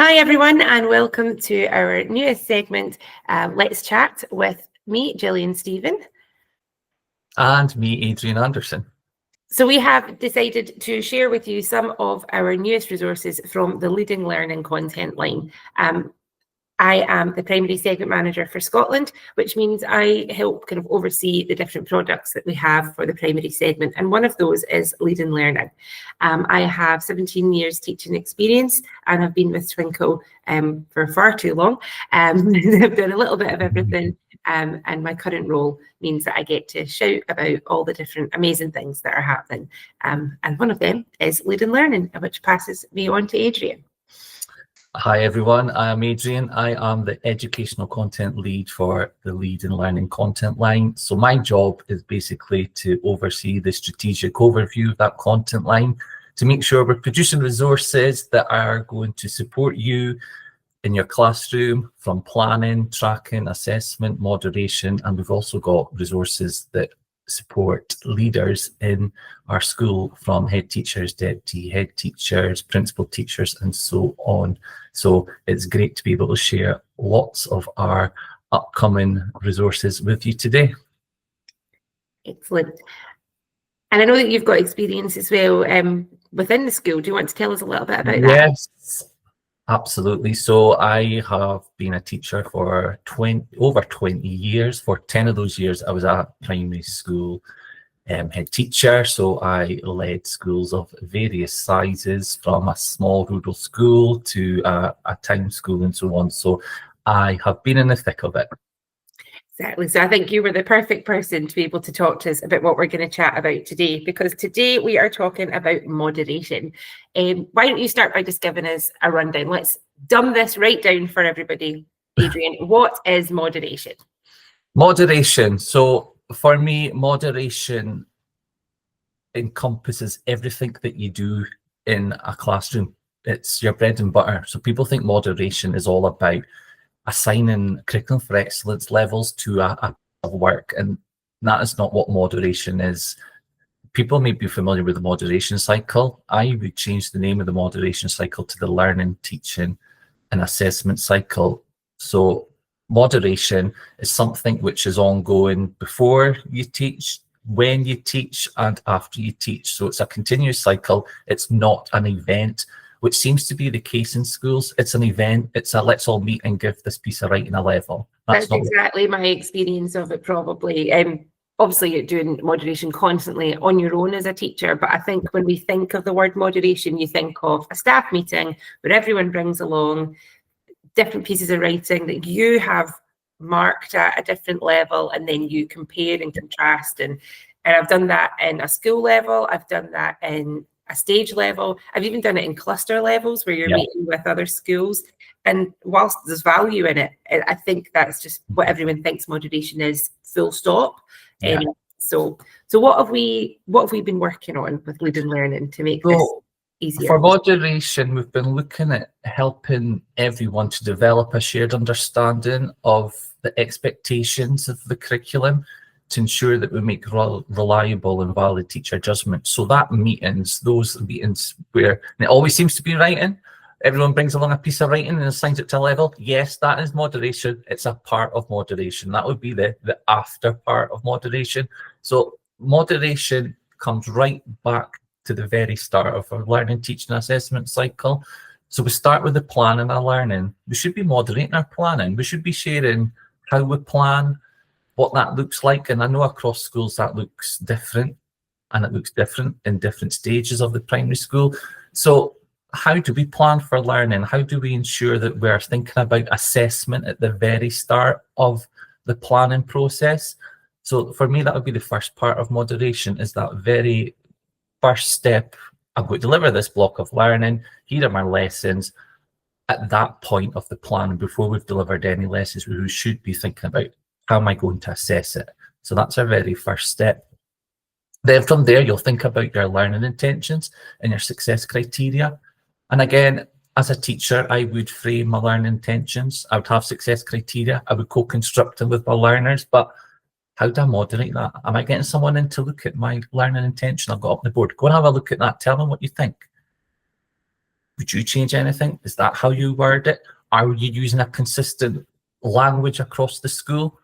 Hi everyone, and welcome to our newest segment, Let's Chat, with me, Gillian Stephen. And me, Adrian Anderson. So we have decided to share with you some of our newest resources from the Leading Learning content line. I am the primary segment manager for Scotland, which means I help kind of oversee the different products that we have for the primary segment. And one of those is Leading Learning. I have 17 years teaching experience and I've been with Twinkl for far too long. I've done a little bit of everything. And my current role means that I get to shout about all the different amazing things that are happening. And one of them is Leading Learning, which passes me on to Adrian. Hi everyone, I'm Adrian. I am the educational content lead for the Lead and Learning content line. So my job is basically to oversee the strategic overview of that content line to make sure we're producing resources that are going to support you in your classroom, from planning, tracking, assessment, moderation, and we've also got resources that support leaders in our school, from head teachers, deputy head teachers, principal teachers, and so on. So it's great to be able to share lots of our upcoming resources with you today. Excellent. And I know that you've got experience as well within the school. Do you want to tell us a little bit about that? Yes, absolutely. So I have been a teacher for over 20 years. For 10 of those years, I was a primary school head teacher. So I led schools of various sizes, from a small rural school to a town school and so on. So I have been in the thick of it. Exactly. So I think you were the perfect person to be able to talk to us about what we're going to chat about today, because today we are talking about moderation. Why don't you start by just giving us a rundown? Let's dumb this right down for everybody. Adrian, what is moderation? Moderation. So for me, moderation encompasses everything that you do in a classroom. It's your bread and butter. So people think moderation is all about assigning curriculum for excellence levels to a work, and that is not what moderation is. People may be familiar with the moderation cycle. I would change the name of the moderation cycle to the learning, teaching, and assessment cycle. So moderation is something which is ongoing before you teach, when you teach, and after you teach. So it's a continuous cycle. It's not an event, which seems to be the case in schools. It's an event. It's a let's all meet and give this piece of writing a level. That's exactly my experience of it, probably. Obviously, you're doing moderation constantly on your own as a teacher, but I think when we think of the word moderation, you think of a staff meeting where everyone brings along different pieces of writing that you have marked at a different level, and then you compare and contrast. And I've done that in a school level. I've done that in a stage level. I've even done it in cluster levels where you're meeting with other schools. And whilst there's value in it, I think that's just what everyone thinks moderation is, full stop. So what have we been working on with Leading Learning to make this easier? For moderation, we've been looking at helping everyone to develop a shared understanding of the expectations of the curriculum, to ensure that we make reliable and valid teacher judgment. So those meetings where, and it always seems to be writing, everyone brings along a piece of writing and assigns it to a level. Yes, that is moderation. It's a part of moderation. That would be the after part of moderation. So moderation comes right back to the very start of our learning, teaching, assessment cycle. So we start with the planning and learning. We should be moderating our planning. We should be sharing how we plan, what that looks like. And I know across schools that looks different, and it looks different in different stages of the primary school. So how do we plan for learning? How do we ensure that we're thinking about assessment at the very start of the planning process? So for me, that would be the first part of moderation, is that very first step. I'm going to deliver this block of learning. Here are my lessons. At that point of the plan, before we've delivered any lessons, we should be thinking about, how am I going to assess it? So that's our very first step. Then from there, you'll think about your learning intentions and your success criteria. And again, as a teacher, I would frame my learning intentions. I would have success criteria. I would co-construct them with my learners. But how do I moderate that? Am I getting someone in to look at my learning intention I've got up on the board? Go and have a look at that. Tell them what you think. Would you change anything? Is that how you word it? Are you using a consistent language across the school?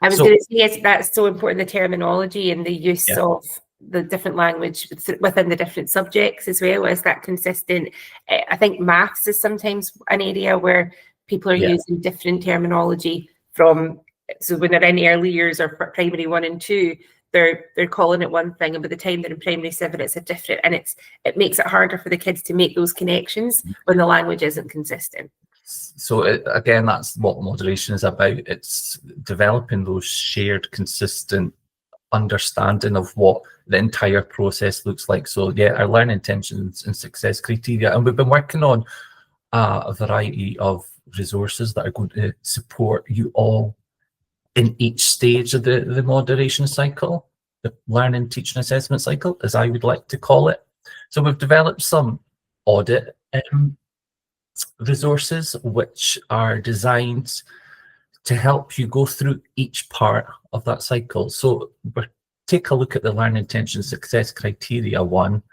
I was going to say, yes, that's so important, the terminology and the use of the different language within the different subjects as well. Is that consistent? I think maths is sometimes an area where people are using different terminology from, so when they're in early years or primary 1 and 2, they're calling it one thing, and by the time they're in primary 7, it's a different, and it makes it harder for the kids to make those connections when the language isn't consistent. So again, that's what moderation is about. It's developing those shared, consistent understanding of what the entire process looks like. So yeah, our learning intentions and success criteria, and we've been working on a variety of resources that are going to support you all in each stage of the moderation cycle, the learning, teaching, assessment cycle, as I would like to call it. So we've developed some audit resources which are designed to help you go through each part of that cycle. So take a look at the learning intention success criteria one.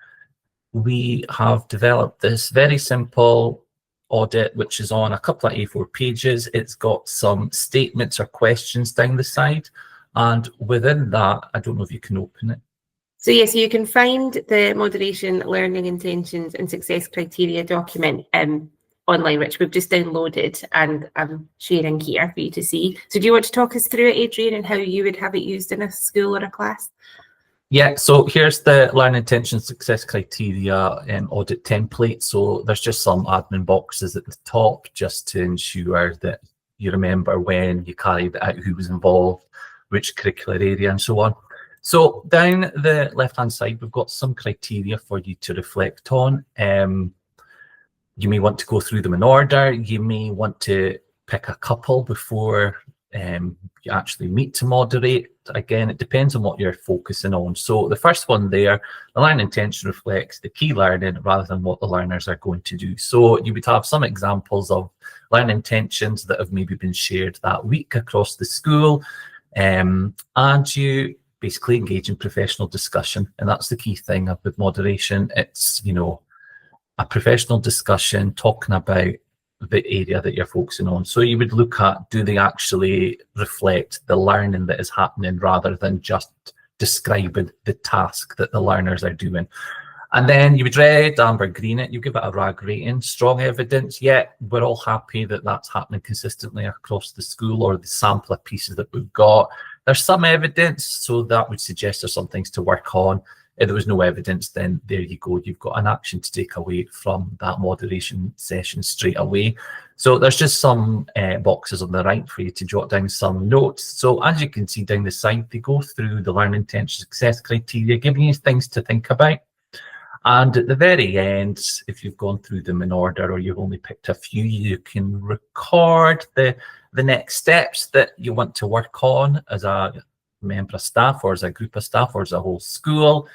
We have developed this very simple audit which is on a couple of A4 pages. It's got some statements or questions down the side, and within that, I don't know if you can open it. So yes, you can find the moderation learning intentions and success criteria document online, which we've just downloaded and I'm sharing here for you to see. So do you want to talk us through it, Adrian, and how you would have it used in a school or a class? Yeah, so here's the learning intention success criteria audit template. So there's just some admin boxes at the top just to ensure that you remember when you carried it out, who was involved, which curricular area, and so on. So down the left-hand side, we've got some criteria for you to reflect on. You may want to go through them in order. You may want to pick a couple before you actually meet to moderate. Again, it depends on what you're focusing on. So the first one there, the learning intention reflects the key learning rather than what the learners are going to do. So you would have some examples of learning intentions that have maybe been shared that week across the school, and you basically engage in professional discussion. And that's the key thing with moderation. It's, you know, a professional discussion talking about the area that you're focusing on. So you would look at, do they actually reflect the learning that is happening rather than just describing the task that the learners are doing. And then you would red, amber, green it. You give it a RAG rating. Strong evidence, yeah, we're all happy that that's happening consistently across the school or the sample of pieces that we've got. There's some evidence, so that would suggest there's some things to work on. If there was no evidence, then there you go. You've got an action to take away from that moderation session straight away. So there's just some boxes on the right for you to jot down some notes. So as you can see down the side, they go through the learning intention success criteria, giving you things to think about. And at the very end, if you've gone through them in order or you've only picked a few, you can record the next steps that you want to work on as a member of staff or as a group of staff or as a whole school.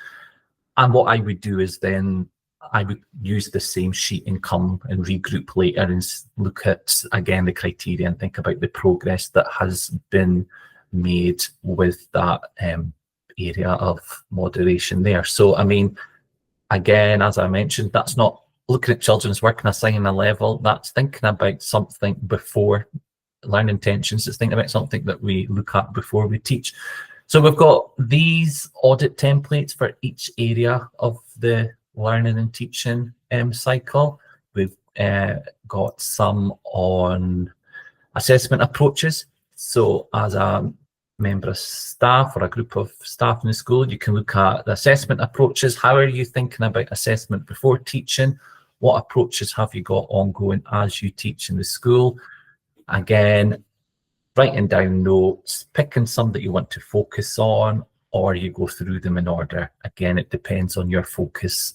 And what I would do is then I would use the same sheet and come and regroup later and look at, again, the criteria and think about the progress that has been made with that area of moderation there. So, I mean, again, as I mentioned, that's not looking at children's work and assigning a level. That's thinking about something before learning intentions. It's thinking about something that we look at before we teach. So we've got these audit templates for each area of the learning and teaching cycle. We've got some on assessment approaches. So as a member of staff or a group of staff in the school, you can look at the assessment approaches. How are you thinking about assessment before teaching? What approaches have you got ongoing as you teach in the school? Again, writing down notes, picking some that you want to focus on, or you go through them in order. Again, it depends on your focus.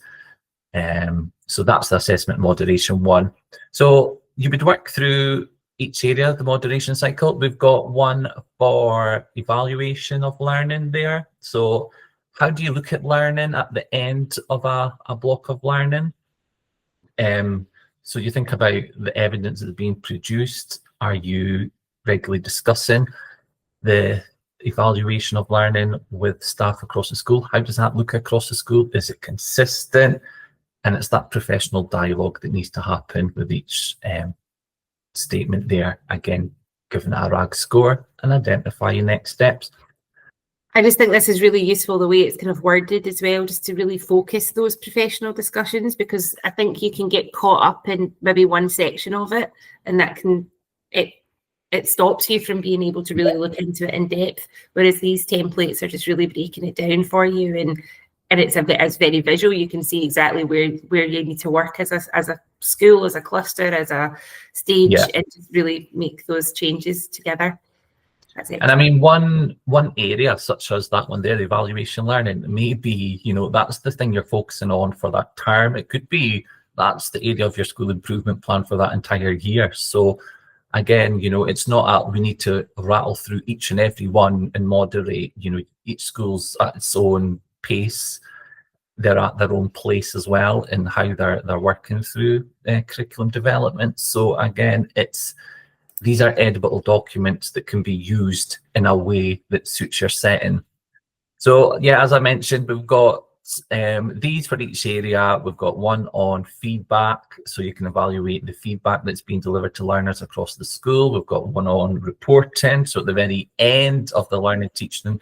So that's the assessment moderation one. So you would work through each area of the moderation cycle. We've got one for evaluation of learning there. So how do you look at learning at the end of a block of learning? So you think about the evidence that's being produced. Are you regularly discussing the evaluation of learning with staff across the school? How does that look across the school? Is it consistent? And it's that professional dialogue that needs to happen with each statement there. Again, giving it a RAG score and identifying next steps. I just think this is really useful, the way it's kind of worded as well, just to really focus those professional discussions, because I think you can get caught up in maybe one section of it, and that can, it stops you from being able to really look into it in depth. Whereas these templates are just really breaking it down for you, and it's very visual. You can see exactly where you need to work as a school, as a cluster, as a stage, and just really make those changes together. That's it. And I mean, one area such as that one there, the evaluation learning, maybe, you know, that's the thing you're focusing on for that term. It could be that's the area of your school improvement plan for that entire year. So again, you know, it's not we need to rattle through each and every one and moderate. You know, each school's at its own pace. They're at their own place as well in how they're working through curriculum development. So again, these are editable documents that can be used in a way that suits your setting. So yeah, as I mentioned, we've got these for each area. We've got one on feedback, so you can evaluate the feedback that's being delivered to learners across the school. We've got one on reporting, so at the very end of the learning, teaching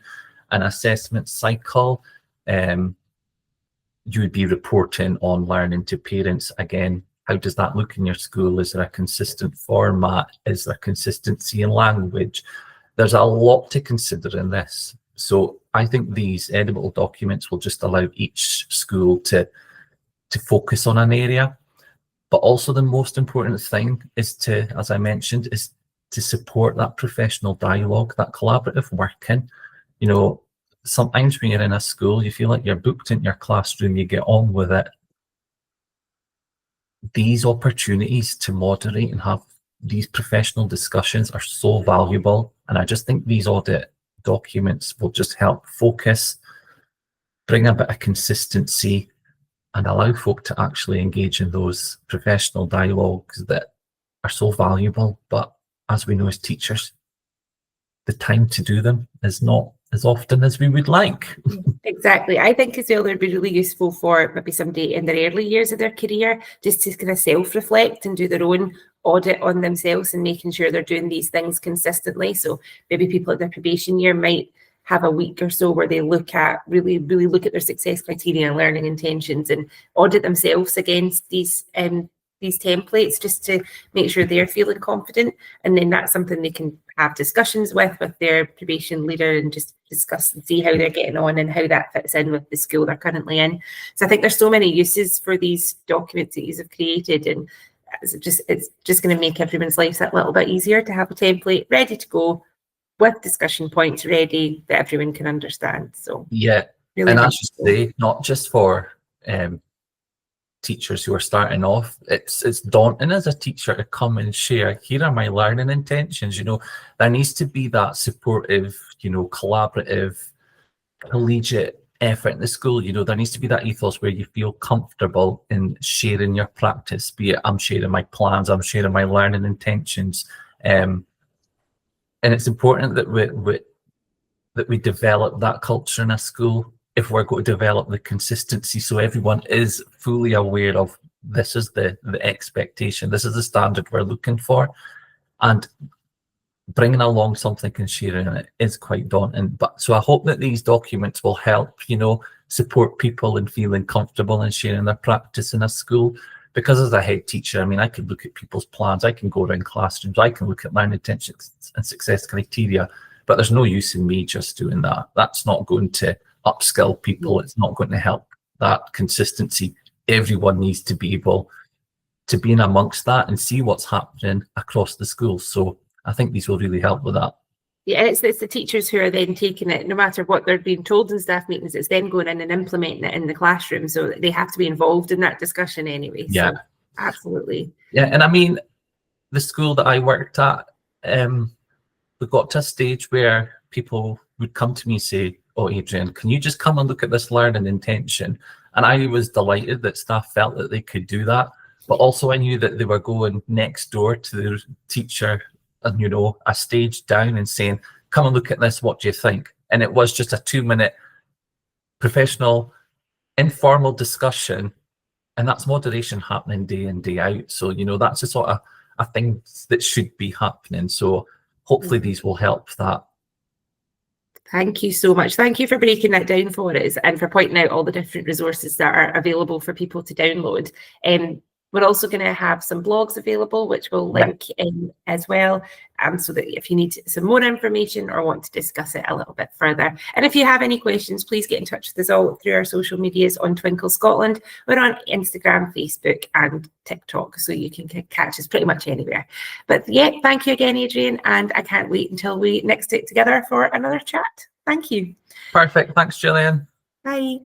and assessment cycle, you would be reporting on learning to parents. Again, how does that look in your school? Is there a consistent format? Is there consistency in language? There's a lot to consider in this. So I think these editable documents will just allow each school to focus on an area. But also the most important thing is to, as I mentioned, is to support that professional dialogue, that collaborative working. You know, sometimes when you're in a school, you feel like you're booked into your classroom, you get on with it. These opportunities to moderate and have these professional discussions are so valuable. And I just think these audit documents will just help focus, bring a bit of consistency, and allow folk to actually engage in those professional dialogues that are so valuable. But as we know as teachers, the time to do them is not as often as we would like. Exactly. I think as well, they'd be really useful for maybe somebody in their early years of their career, just to kind of self-reflect and do their own audit on themselves and making sure they're doing these things consistently. So maybe people at their probation year might have a week or so where they really look at their success criteria and learning intentions and audit themselves against these templates, just to make sure they're feeling confident. And then that's something they can have discussions with their probation leader and just discuss and see how they're getting on and how that fits in with the school they're currently in. So I think there's so many uses for these documents that you have created, and it's just going to make everyone's lives that little bit easier to have a template ready to go with discussion points ready that everyone can understand. So yeah, really, and I should say, not just for teachers who are starting off, it's daunting as a teacher to come and share, here are my learning intentions. You know, there needs to be that supportive, you know, collaborative, collegiate effort in the school. You know, there needs to be that ethos where you feel comfortable in sharing your practice, be it I'm sharing my plans, I'm sharing my learning intentions, and it's important that we develop that culture in a school if we're going to develop the consistency, so everyone is fully aware of this is the expectation, this is the standard we're looking for. And bringing along something and sharing it is quite daunting. But so I hope that these documents will help, you know, support people in feeling comfortable and sharing their practice in a school. Because as a head teacher, I mean, I can look at people's plans, I can go around classrooms, I can look at learning intentions and success criteria, but there's no use in me just doing that. That's not going to upskill people. It's not going to help that consistency. Everyone needs to be able to be in amongst that and see what's happening across the school. So I think these will really help with that. Yeah, and it's the teachers who are then taking it, no matter what they're being told in staff meetings, it's then going in and implementing it in the classroom. So they have to be involved in that discussion anyway. Yeah, so, absolutely. Yeah, and I mean, the school that I worked at, we got to a stage where people would come to me and say, oh, Adrian, can you just come and look at this learning intention? And I was delighted that staff felt that they could do that. But also I knew that they were going next door to the teacher and, you know, a stage down and saying, come and look at this, what do you think? And it was just a 2-minute professional, informal discussion And that's moderation happening day in, day out. So, you know, that's a sort of a thing that should be happening. So hopefully these will help that. Thank you so much. Thank you for breaking that down for us and for pointing out all the different resources that are available for people to download. We're also going to have some blogs available, which we'll link in as well, so that if you need some more information or want to discuss it a little bit further. And if you have any questions, please get in touch with us all through our social medias on Twinkl Scotland. We're on Instagram, Facebook and TikTok, so you can catch us pretty much anywhere. But yeah, thank you again, Adrian, and I can't wait until we next get together for another chat. Thank you. Perfect. Thanks, Gillian. Bye.